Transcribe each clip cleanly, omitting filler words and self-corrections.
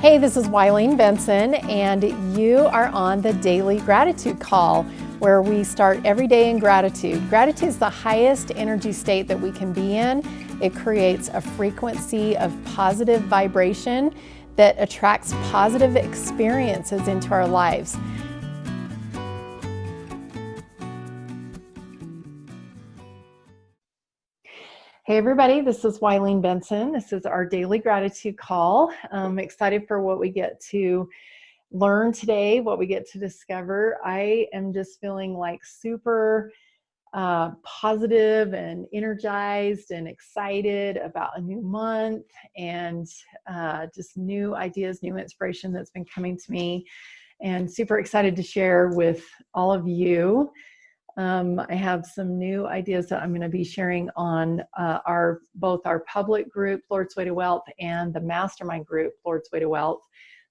Hey, this is Wileen Benson, and you are on the Daily Gratitude Call, where we start every day in gratitude. Gratitude is the highest energy state that we can be in. It creates a frequency of positive vibration that attracts positive experiences into our lives. Hey everybody, this is Wileen Benson. This is our Daily Gratitude Call. I'm excited for what we get to learn today, what we get to discover. I am just feeling like super positive and energized and excited about a new month and just new ideas, new inspiration that's been coming to me, and super excited to share with all of you. I have some new ideas that I'm going to be sharing on both our public group, Lord's Way to Wealth, and the mastermind group, Lord's Way to Wealth.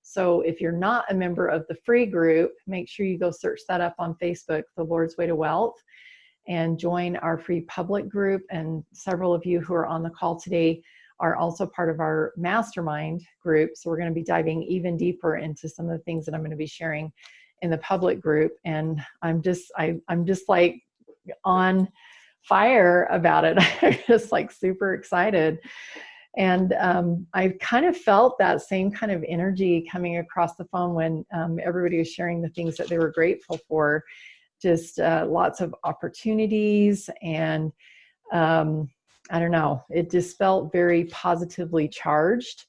So if you're not a member of the free group, make sure you go search that up on Facebook, the Lord's Way to Wealth, and join our free public group. And several of you who are on the call today are also part of our mastermind group. So we're going to be diving even deeper into some of the things that I'm going to be sharing in the public group. And I'm just like on fire about it. I'm just like super excited. And I kind of felt that same kind of energy coming across the phone when everybody was sharing the things that they were grateful for. Just lots of opportunities, and I don't know, it just felt very positively charged.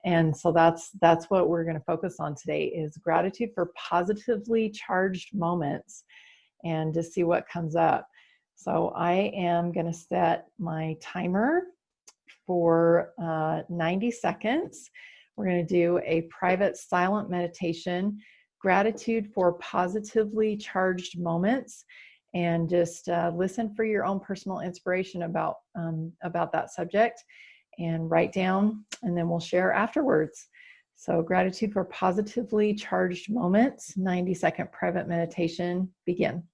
And so that's what we're going to focus on today, is gratitude for positively charged moments, and just see what comes up. So I am going to set my timer for 90 seconds. We're going to do a private silent meditation, gratitude for positively charged moments, and just listen for your own personal inspiration about that subject, and write down, and then we'll share afterwards. So gratitude for positively charged moments, 90-second private meditation, begin.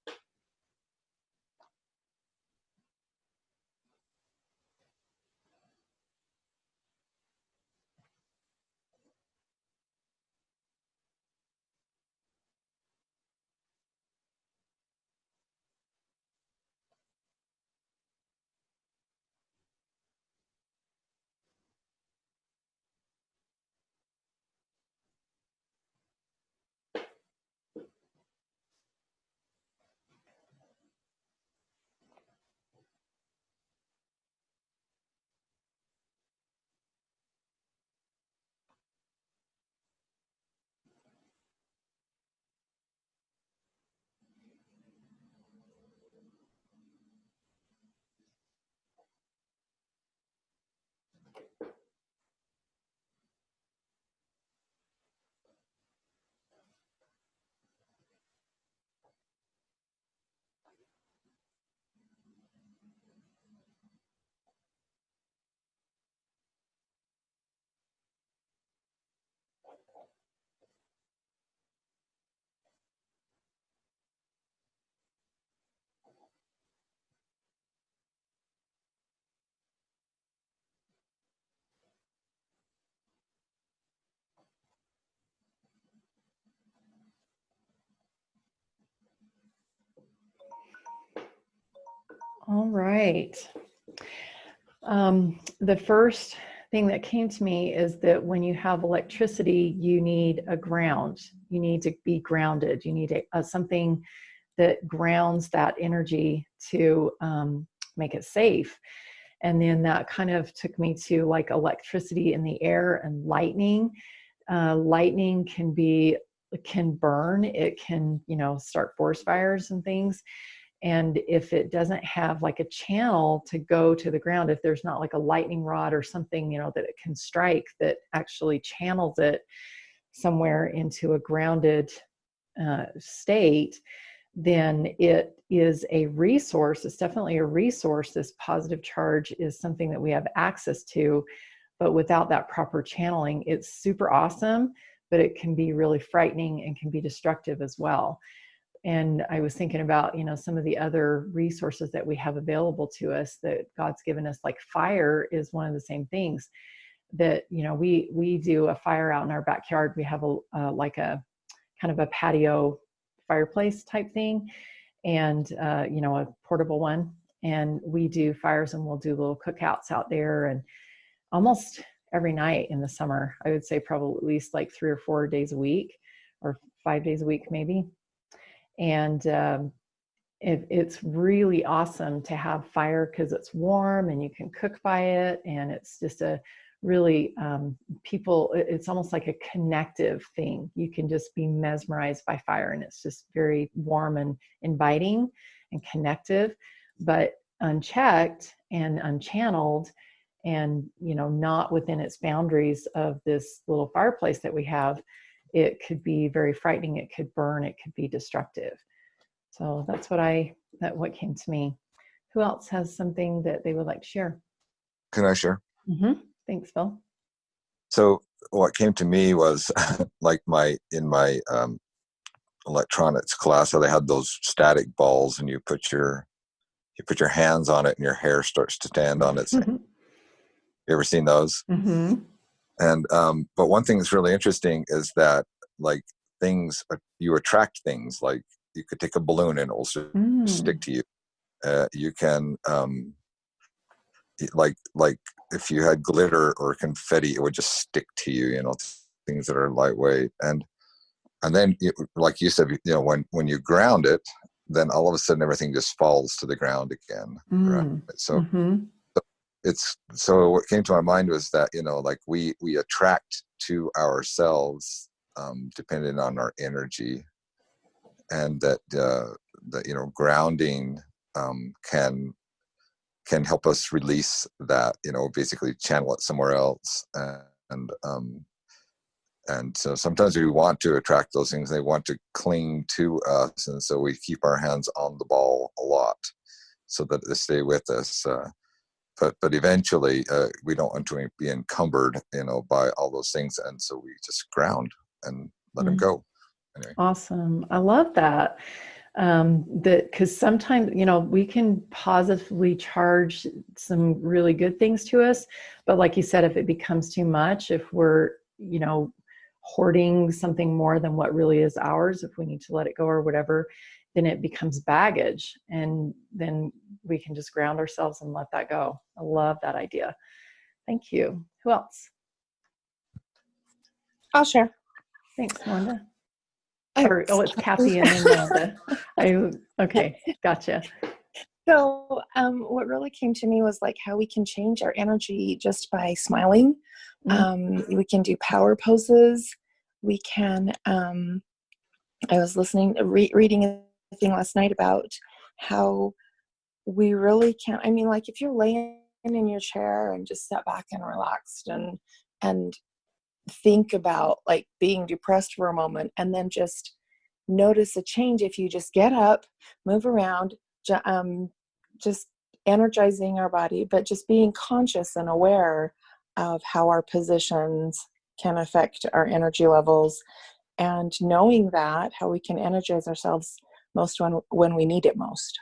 All right. The first thing that came to me is that when you have electricity, you need a ground. You need to be grounded. You need something that grounds that energy to make it safe. And then that kind of took me to like electricity in the air and lightning. Lightning can burn. It can, start forest fires and things. And if it doesn't have like a channel to go to the ground, if there's not like a lightning rod or something, that it can strike that actually channels it somewhere into a grounded state, then it is a resource. It's definitely a resource. This positive charge is something that we have access to, but without that proper channeling, it's super awesome, but it can be really frightening and can be destructive as well. And I was thinking about, some of the other resources that we have available to us that God's given us, like fire is one of the same things. that, you know, we do a fire out in our backyard. We have a like a kind of a patio fireplace type thing, and you know, a portable one. And we do fires, and we'll do little cookouts out there, and almost every night in the summer. I would say probably at least like 3 or 4 days a week, or 5 days a week maybe. And it's really awesome to have fire because it's warm and you can cook by it, and it's just a really it's almost like a connective thing. You can just be mesmerized by fire, and it's just very warm and inviting and connective. But unchecked and unchanneled, and, you know, not within its boundaries of this little fireplace that we have, it could be very frightening. It could burn, it could be destructive. So that's what came to me. Who else has something that they would like to share? Can I share? Mm-hmm. Thanks, Phil. So what came to me was like in my electronics class, how they had those static balls, and you put your hands on it and your hair starts to stand on it. You ever seen those? Mm-hmm. And but one thing that's really interesting is that, like, things, you attract things. Like, you could take a balloon and it will stick to you. You can like if you had glitter or confetti, it would just stick to you. You know, things that are lightweight. And then, like you said, you know, when you ground it, then all of a sudden everything just falls to the ground again. Right? So so what came to my mind was that, you know, like we attract to ourselves depending on our energy, and that you know, grounding can help us release that, you know, basically channel it somewhere else. And so sometimes we want to attract those things, they want to cling to us, and so we keep our hands on the ball a lot so that they stay with us. But eventually we don't want to be encumbered, you know, by all those things, and so we just ground and let them go. Anyway. Awesome. I love that. Because sometimes, you know, we can positively charge some really good things to us, but like you said, if it becomes too much, if we're, you know, hoarding something more than what really is ours, if we need to let it go or whatever, then it becomes baggage, and then we can just ground ourselves and let that go. I love that idea. Thank you. Who else? I'll share. Thanks, Melinda. It's Kathy and then Melinda. Okay, gotcha. So what really came to me was like how we can change our energy just by smiling. We can do power poses. We can, I was reading a thing last night about how we really can't, I mean, like if you're laying in your chair and just sit back and relaxed and think about like being depressed for a moment, and then just notice a change if you just get up, move around, just energizing our body, but just being conscious and aware of how our positions can affect our energy levels, and knowing that how we can energize ourselves most when we need it most.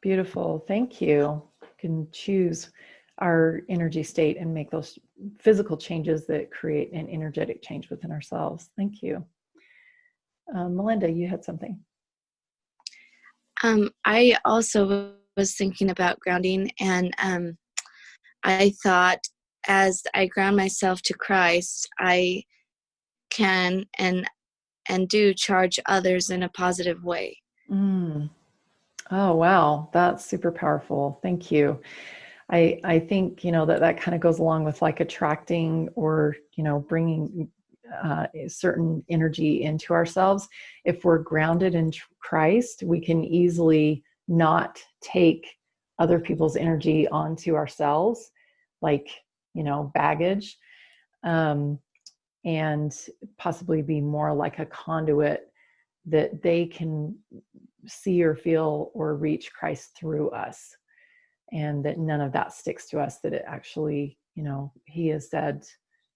Beautiful. Thank you. We can choose our energy state and make those physical changes that create an energetic change within ourselves. Thank you. Melinda, you had something. I also was thinking about grounding, and I thought as I ground myself to Christ, I can and do charge others in a positive way. Oh, wow. That's super powerful. Thank you. I think, you know, that kind of goes along with like attracting or, you know, bringing a certain energy into ourselves. If we're grounded in Christ, we can easily not take other people's energy onto ourselves, like, you know, baggage, and possibly be more like a conduit that they can see or feel or reach Christ through us. And that none of that sticks to us, that it actually, you know, he has said,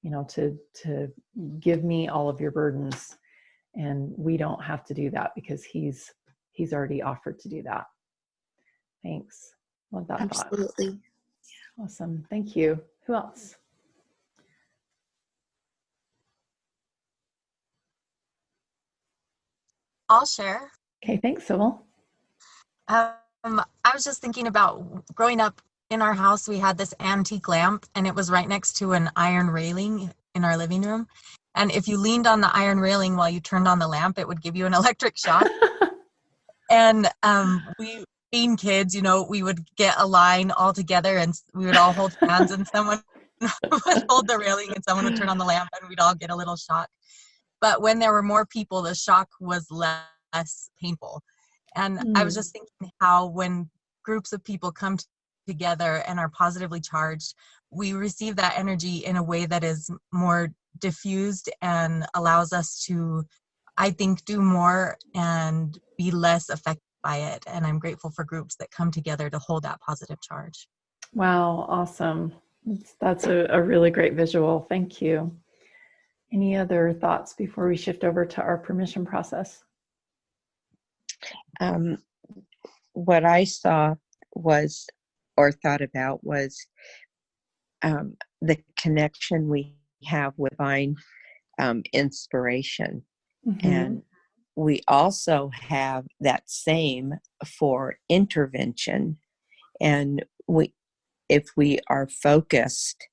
you know, to give me all of your burdens, and we don't have to do that because he's already offered to do that. Thanks. Love that thought. Absolutely. Awesome. Thank you. Who else? I'll share. Okay, thanks, Sybil. I was just thinking about growing up in our house. We had this antique lamp, and it was right next to an iron railing in our living room. And if you leaned on the iron railing while you turned on the lamp, it would give you an electric shock. And we, being kids, we would get a line all together, and we would all hold hands, and someone would hold the railing, and someone would turn on the lamp, and we'd all get a little shock. But when there were more people, the shock was less painful. And I was just thinking how when groups of people come together and are positively charged, we receive that energy in a way that is more diffused and allows us to, I think, do more and be less affected by it. And I'm grateful for groups that come together to hold that positive charge. Wow, awesome. That's a really great visual. Thank you. Any other thoughts before we shift over to our permission process? What I saw was, or thought about, was the connection we have with divine inspiration. Mm-hmm. And we also have that same for intervention. And if we are focused,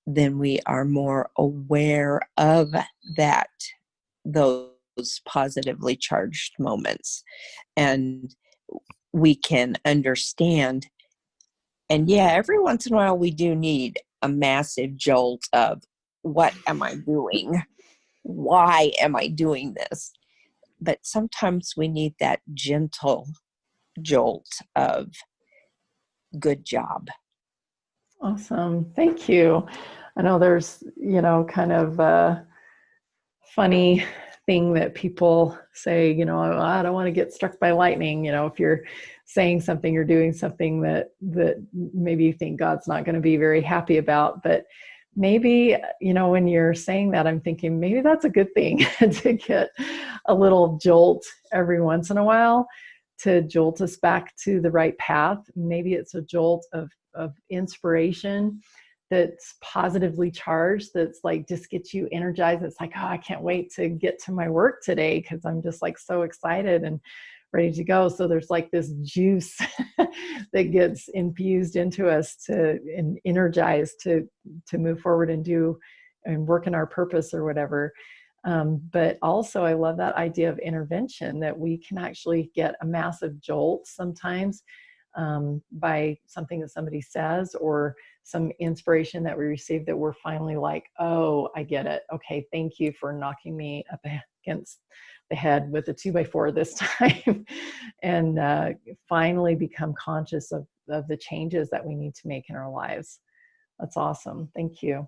then we are more aware of those positively charged moments, and we can understand. And yeah, every once in a while we do need a massive jolt of, what am I doing? Why am I doing this? But sometimes we need that gentle jolt of, good job. Awesome. Thank you. I know there's, kind of a funny thing that people say, I don't want to get struck by lightning. If you're saying something or doing something that maybe you think God's not going to be very happy about, but maybe, when you're saying that, I'm thinking maybe that's a good thing to get a little jolt every once in a while to jolt us back to the right path. Maybe it's a jolt of inspiration that's positively charged, that's like just gets you energized. It's like, oh, I can't wait to get to my work today because I'm just like so excited and ready to go. So there's like this juice that gets infused into us and energized to move forward and do and work in our purpose or whatever. But also I love that idea of intervention, that we can actually get a massive jolt sometimes by something that somebody says or some inspiration that we receive, that we're finally like, oh, I get it. Okay, thank you for knocking me up against the head with a 2x4 this time, and finally become conscious of the changes that we need to make in our lives. That's awesome. Thank you.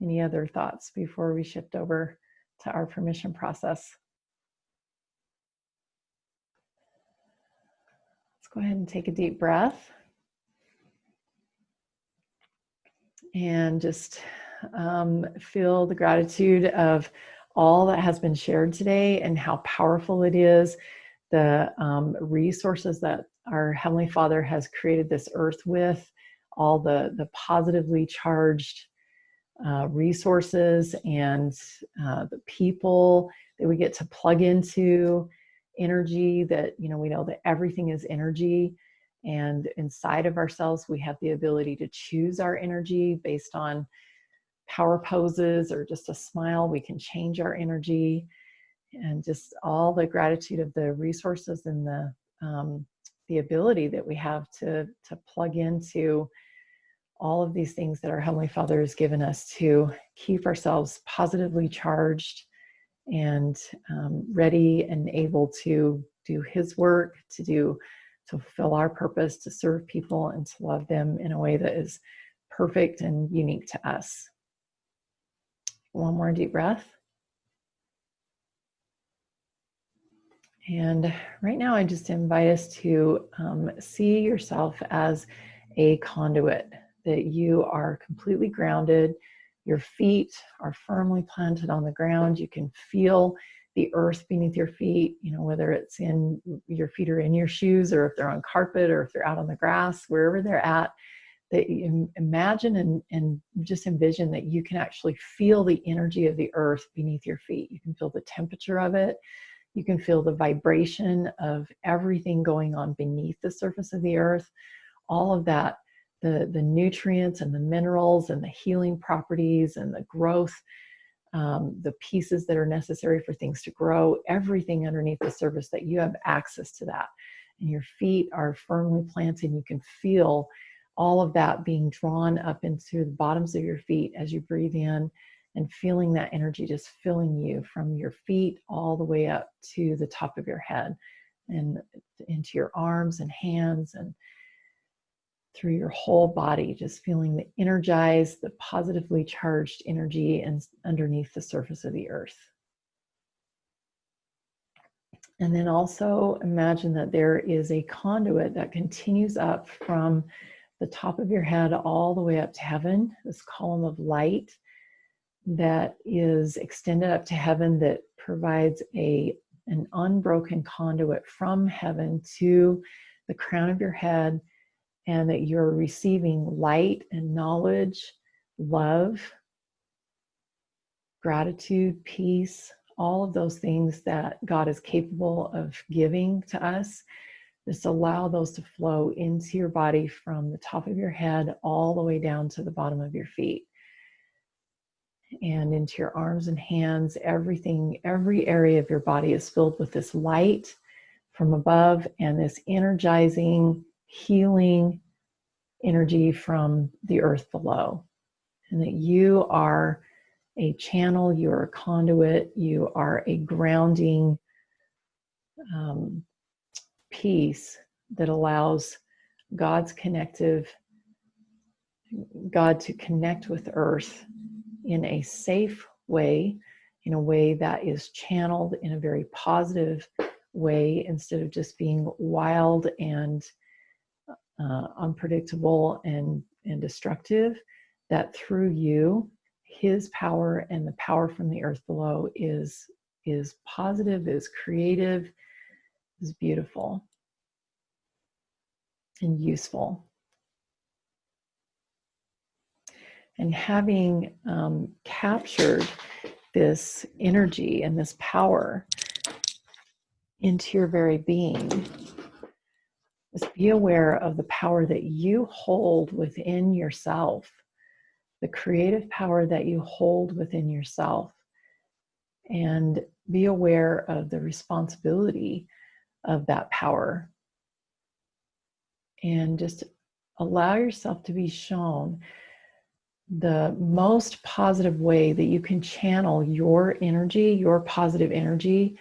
Any other thoughts before we shift over to our permission process? Let's go ahead and take a deep breath. And just feel the gratitude of all that has been shared today and how powerful it is, the resources that our Heavenly Father has created this earth with, all the positively charged resources and the people that we get to plug into, energy that, we know that everything is energy. And inside of ourselves, we have the ability to choose our energy based on power poses or just a smile. We can change our energy, and just all the gratitude of the resources and the ability that we have to plug into all of these things that our Heavenly Father has given us to keep ourselves positively charged and ready and able to do His work, to fulfill our purpose, to serve people and to love them in a way that is perfect and unique to us. One more deep breath. And right now, I just invite us to see yourself as a conduit, that you are completely grounded. Your feet are firmly planted on the ground. You can feel the earth beneath your feet, whether it's in your feet are in your shoes, or if they're on carpet, or if they're out on the grass, wherever they're at, that you imagine and just envision that you can actually feel the energy of the earth beneath your feet. You can feel the temperature of it. You can feel the vibration of everything going on beneath the surface of the earth, all of that, the nutrients and the minerals and the healing properties and the growth, the pieces that are necessary for things to grow, everything underneath the surface, that you have access to that. And your feet are firmly planted. You can feel all of that being drawn up into the bottoms of your feet as you breathe in, and feeling that energy just filling you from your feet all the way up to the top of your head and into your arms and hands and through your whole body, just feeling the energized, the positively charged energy and underneath the surface of the earth. And then also imagine that there is a conduit that continues up from the top of your head all the way up to heaven, this column of light that is extended up to heaven, that provides an unbroken conduit from heaven to the crown of your head, and that you're receiving light and knowledge, love, gratitude, peace, all of those things that God is capable of giving to us. Just allow those to flow into your body from the top of your head all the way down to the bottom of your feet and into your arms and hands. Everything, every area of your body is filled with this light from above and this energizing, healing energy from the earth below. And that you are a channel, you're a conduit, you are a grounding piece that allows God to connect with earth in a safe way, in a way that is channeled in a very positive way, instead of just being wild and unpredictable and destructive. That through you, his power and the power from the earth below is positive, is creative, is beautiful and useful. And having captured this energy and this power into your very being, just be aware of the power that you hold within yourself, the creative power that you hold within yourself, and be aware of the responsibility of that power. And just allow yourself to be shown the most positive way that you can channel your energy, your positive energy,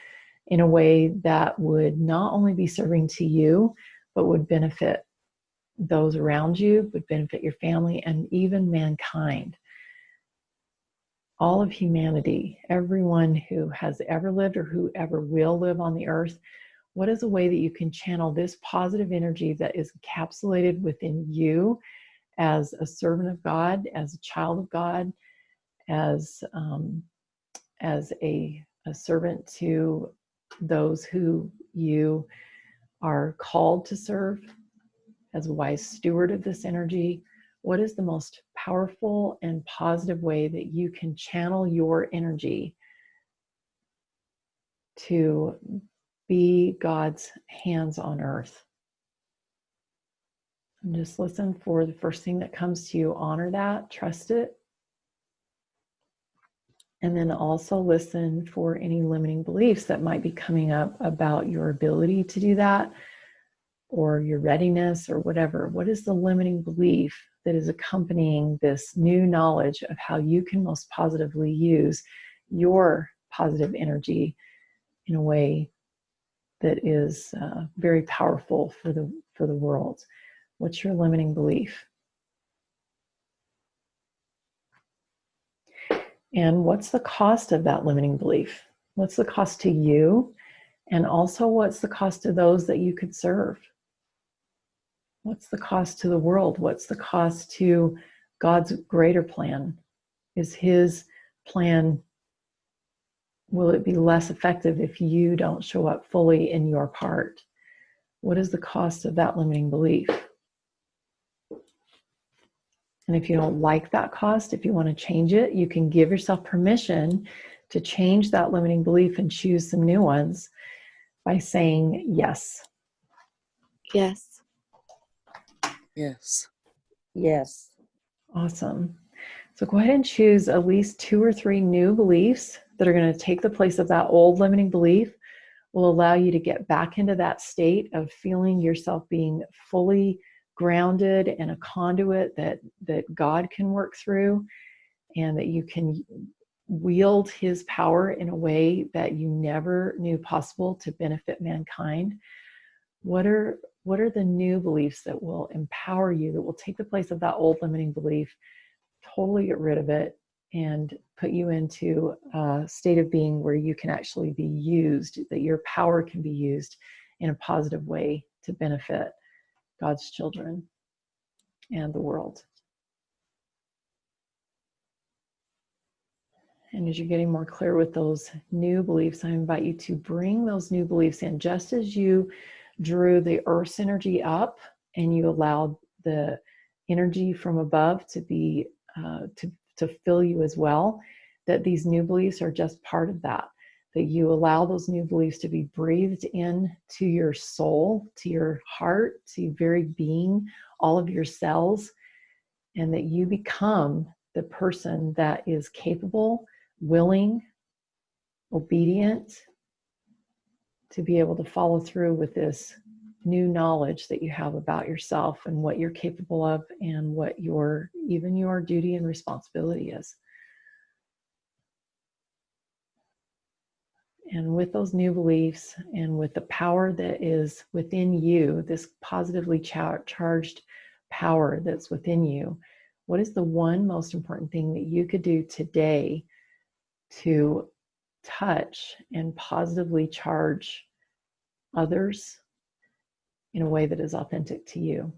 in a way that would not only be serving to you, but would benefit those around you, would benefit your family, and even mankind. All of humanity, everyone who has ever lived or who ever will live on the earth. What is a way that you can channel this positive energy that is encapsulated within you as a servant of God, as a child of God, as a servant to those who you are called to serve, as a wise steward of this energy? What is the most powerful and positive way that you can channel your energy to be God's hands on earth? And just listen for the first thing that comes to you. Honor that, trust it. And then also listen for any limiting beliefs that might be coming up about your ability to do that, or your readiness, or whatever. What is the limiting belief that is accompanying this new knowledge of how you can most positively use your positive energy in a way that is very powerful for the world? What's your limiting belief? And what's the cost of that limiting belief? What's the cost to you? And also, what's the cost to those that you could serve? What's the cost to the world? What's the cost to God's greater plan? Is his plan, will it be less effective if you don't show up fully in your part? What is the cost of that limiting belief? And if you don't like that cost, if you want to change it, you can give yourself permission to change that limiting belief and choose some new ones by saying yes. Yes. Yes. Yes. Awesome. So go ahead and choose at least 2 or 3 new beliefs that are going to take the place of that old limiting belief, will allow you to get back into that state of feeling yourself being fully grounded and a conduit that God can work through, and that you can wield his power in a way that you never knew possible to benefit mankind. What are the new beliefs that will empower you, that will take the place of that old limiting belief, totally get rid of it, and put you into a state of being where you can actually be used, that your power can be used in a positive way to benefit God's children and the world? And as you're getting more clear with those new beliefs, I invite you to bring those new beliefs in, just as you drew the earth's energy up and you allowed the energy from above to be to fill you as well, that these new beliefs are just part of that, that you allow those new beliefs to be breathed in to your soul, to your heart, to your very being, all of your cells, and that you become the person that is capable, willing, obedient to be able to follow through with this new knowledge that you have about yourself and what you're capable of, and what your duty and responsibility is. And with those new beliefs and with the power that is within you, this positively charged power that's within you, what is the one most important thing that you could do today to touch and positively charge others in a way that is authentic to you?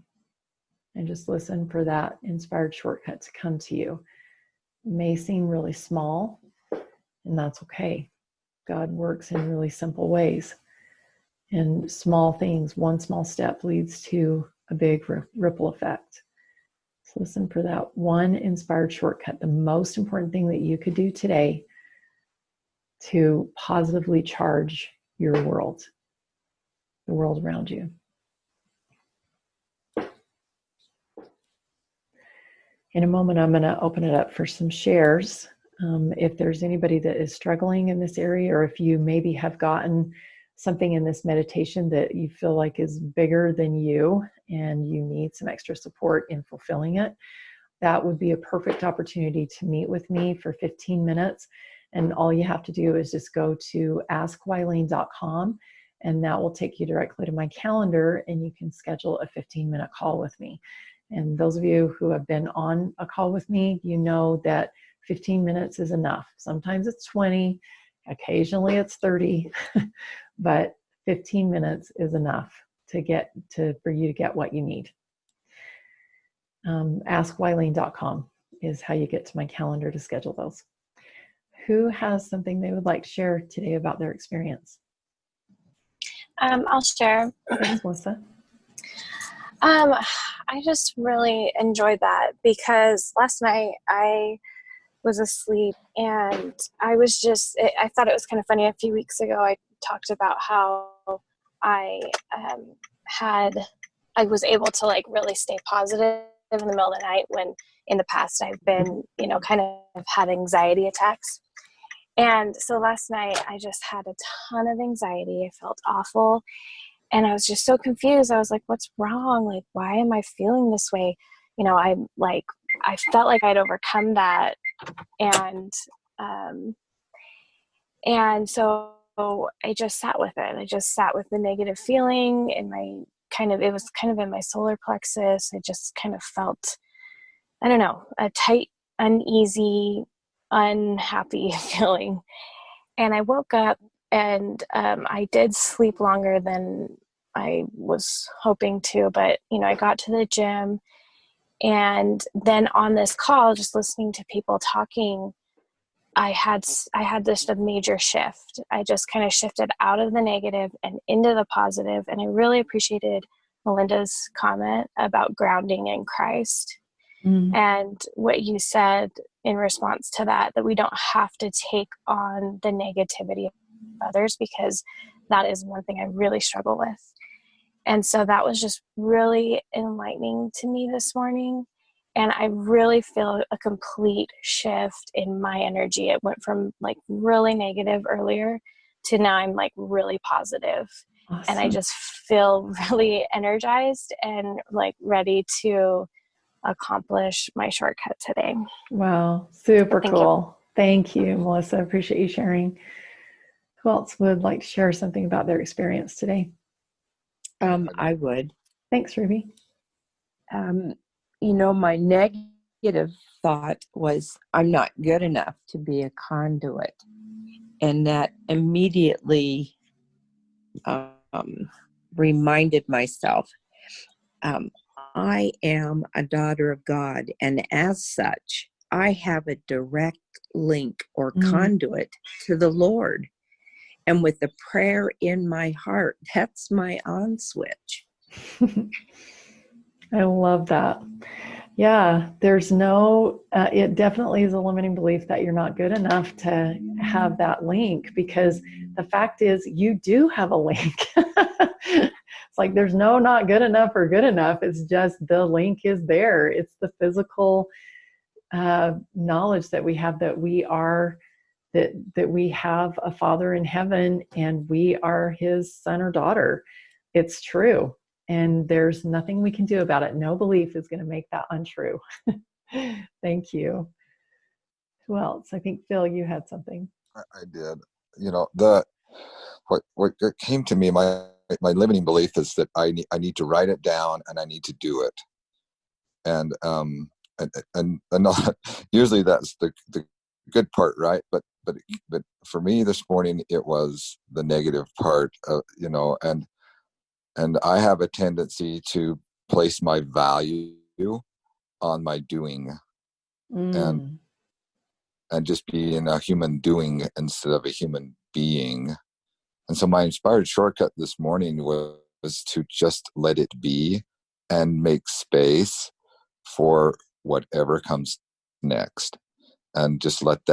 And just listen for that inspired shortcut to come to you. It may seem really small, and that's okay. God works in really simple ways. And small things, one small step leads to a big ripple effect. So listen for that one inspired shortcut, the most important thing that you could do today to positively charge your world, the world around you. In a moment, I'm going to open it up for some shares. If there's anybody that is struggling in this area, or if you maybe have gotten something in this meditation that you feel like is bigger than you and you need some extra support in fulfilling it, that would be a perfect opportunity to meet with me for 15 minutes. And all you have to do is just go to askwylene.com, and that will take you directly to my calendar, and you can schedule a 15-minute call with me. And those of you who have been on a call with me, you know that 15 minutes is enough. Sometimes it's 20, occasionally it's 30, but 15 minutes is enough for you to get what you need. AskWylene.com is how you get to my calendar to schedule those. Who has something they would like to share today about their experience? I'll share. Thanks, Melissa. I just really enjoyed that, because last night I was asleep and I thought it was kind of funny. A few weeks ago, I talked about how I was able to like really stay positive in the middle of the night, when in the past I've been, kind of had anxiety attacks. And so last night I just had a ton of anxiety. I felt awful. And I was just so confused. I was like, what's wrong? Like, why am I feeling this way? I felt like I'd overcome that. And so I just sat with it. I just sat with the negative feeling in it was kind of in my solar plexus. I just kind of felt, I don't know, a tight, uneasy, unhappy feeling. And I woke up, and I did sleep longer than I was hoping to, but I got to the gym, and then on this call, just listening to people talking, I had this a major shift. I just kind of shifted out of the negative and into the positive. And I really appreciated Melinda's comment about grounding in Christ. And what you said in response to that, that we don't have to take on the negativity of others, because that is one thing I really struggle with. And so that was just really enlightening to me this morning. And I really feel a complete shift in my energy. It went from like really negative earlier to now I'm like really positive. Awesome. And I just feel really energized and like ready to accomplish my shortcut today. Wow, super Thank cool. Thank you, Melissa. I appreciate you sharing. Who else would like to share something about their experience today? I would. Thanks, Ruby. My negative thought was, I'm not good enough to be a conduit. And that immediately reminded myself, I am a daughter of God. And as such, I have a direct link or conduit to the Lord. And with the prayer in my heart, that's my on switch. I love that. Yeah, there's no, it definitely is a limiting belief that you're not good enough to have that link, because the fact is you do have a link. It's like there's no not good enough or good enough. It's just the link is there. It's the physical knowledge that we have that we are, that we have a Father in heaven and we are his son or daughter. It's true. And there's nothing we can do about it. No belief is going to make that untrue. Thank you. Who else? I think, Phil, you had something. I did. What came to me, my limiting belief is that I need to write it down and I need to do it. And not, usually that's the good part, right? But for me this morning, it was the negative part, and I have a tendency to place my value on my doing and just being a human doing instead of a human being. And so my inspired shortcut this morning was to just let it be and make space for whatever comes next. And just let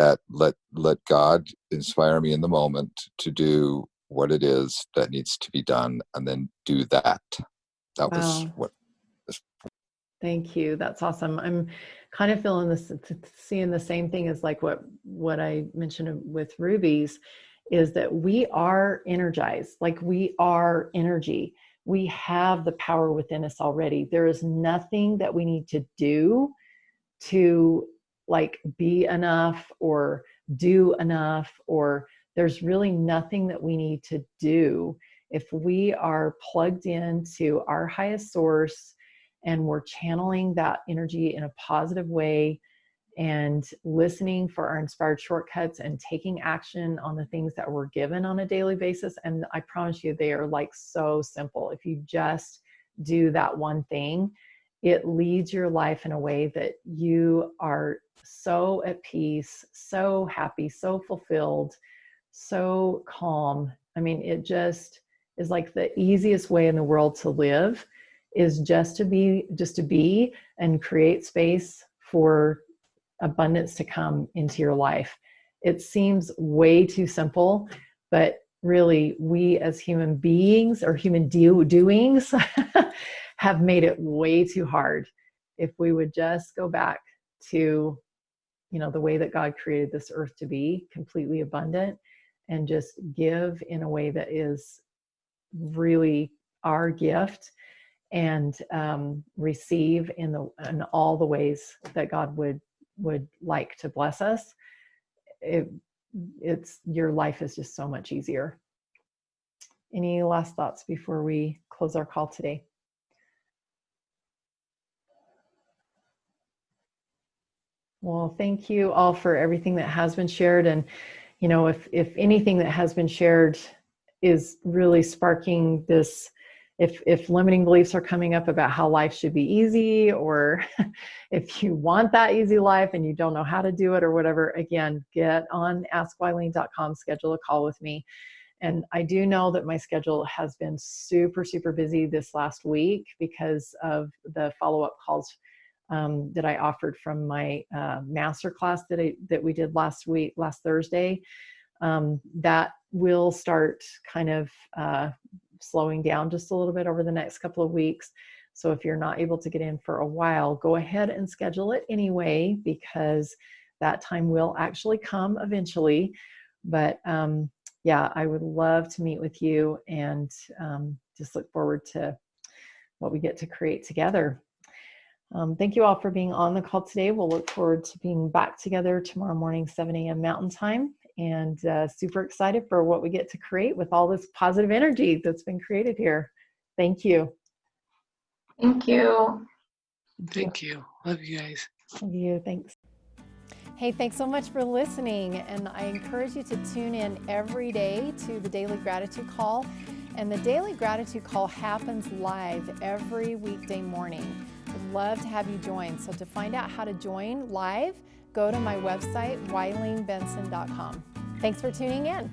God inspire me in the moment to do what it is that needs to be done, and then do that. That was what. Thank you. That's awesome. I'm kind of feeling this, seeing the same thing as like what I mentioned with Ruby's, is that we are energized. Like we are energy. We have the power within us already. There is nothing that we need to do to like be enough or do enough, or there's really nothing that we need to do if we are plugged into our highest source and we're channeling that energy in a positive way and listening for our inspired shortcuts and taking action on the things that we're given on a daily basis. And I promise you, they are like so simple. If you just do that one thing, it leads your life in a way that you are so at peace, so happy, so fulfilled, so calm. I mean, it just is like the easiest way in the world to live, is just to be and create space for abundance to come into your life. It seems way too simple, but really we as human beings or human doings have made it way too hard. If we would just go back to, the way that God created this earth to be, completely abundant, and just give in a way that is really our gift, and receive in all the ways that God would like to bless us, it's your life is just so much easier. Any last thoughts before we close our call today? Well, thank you all for everything that has been shared. And, if anything that has been shared is really sparking this, if limiting beliefs are coming up about how life should be easy, or if you want that easy life and you don't know how to do it or whatever, again, get on AskWileen.com, schedule a call with me. And I do know that my schedule has been super, super busy this last week because of the follow-up calls that I offered from my master class that we did last Thursday. That will start kind of slowing down just a little bit over the next couple of weeks. So if you're not able to get in for a while, go ahead and schedule it anyway, because that time will actually come eventually. But yeah, I would love to meet with you, and just look forward to what we get to create together. Thank you all for being on the call today. We'll look forward to being back together tomorrow morning, 7 a.m. Mountain Time, and super excited for what we get to create with all this positive energy that's been created here. Thank you. Thank you. Thank you. Love you guys. Love you. Thanks. Hey, thanks so much for listening. And I encourage you to tune in every day to the Daily Gratitude Call. And the Daily Gratitude Call happens live every weekday morning. I'd love to have you join. So to find out how to join live, go to my website, WileenBenson.com. Thanks for tuning in.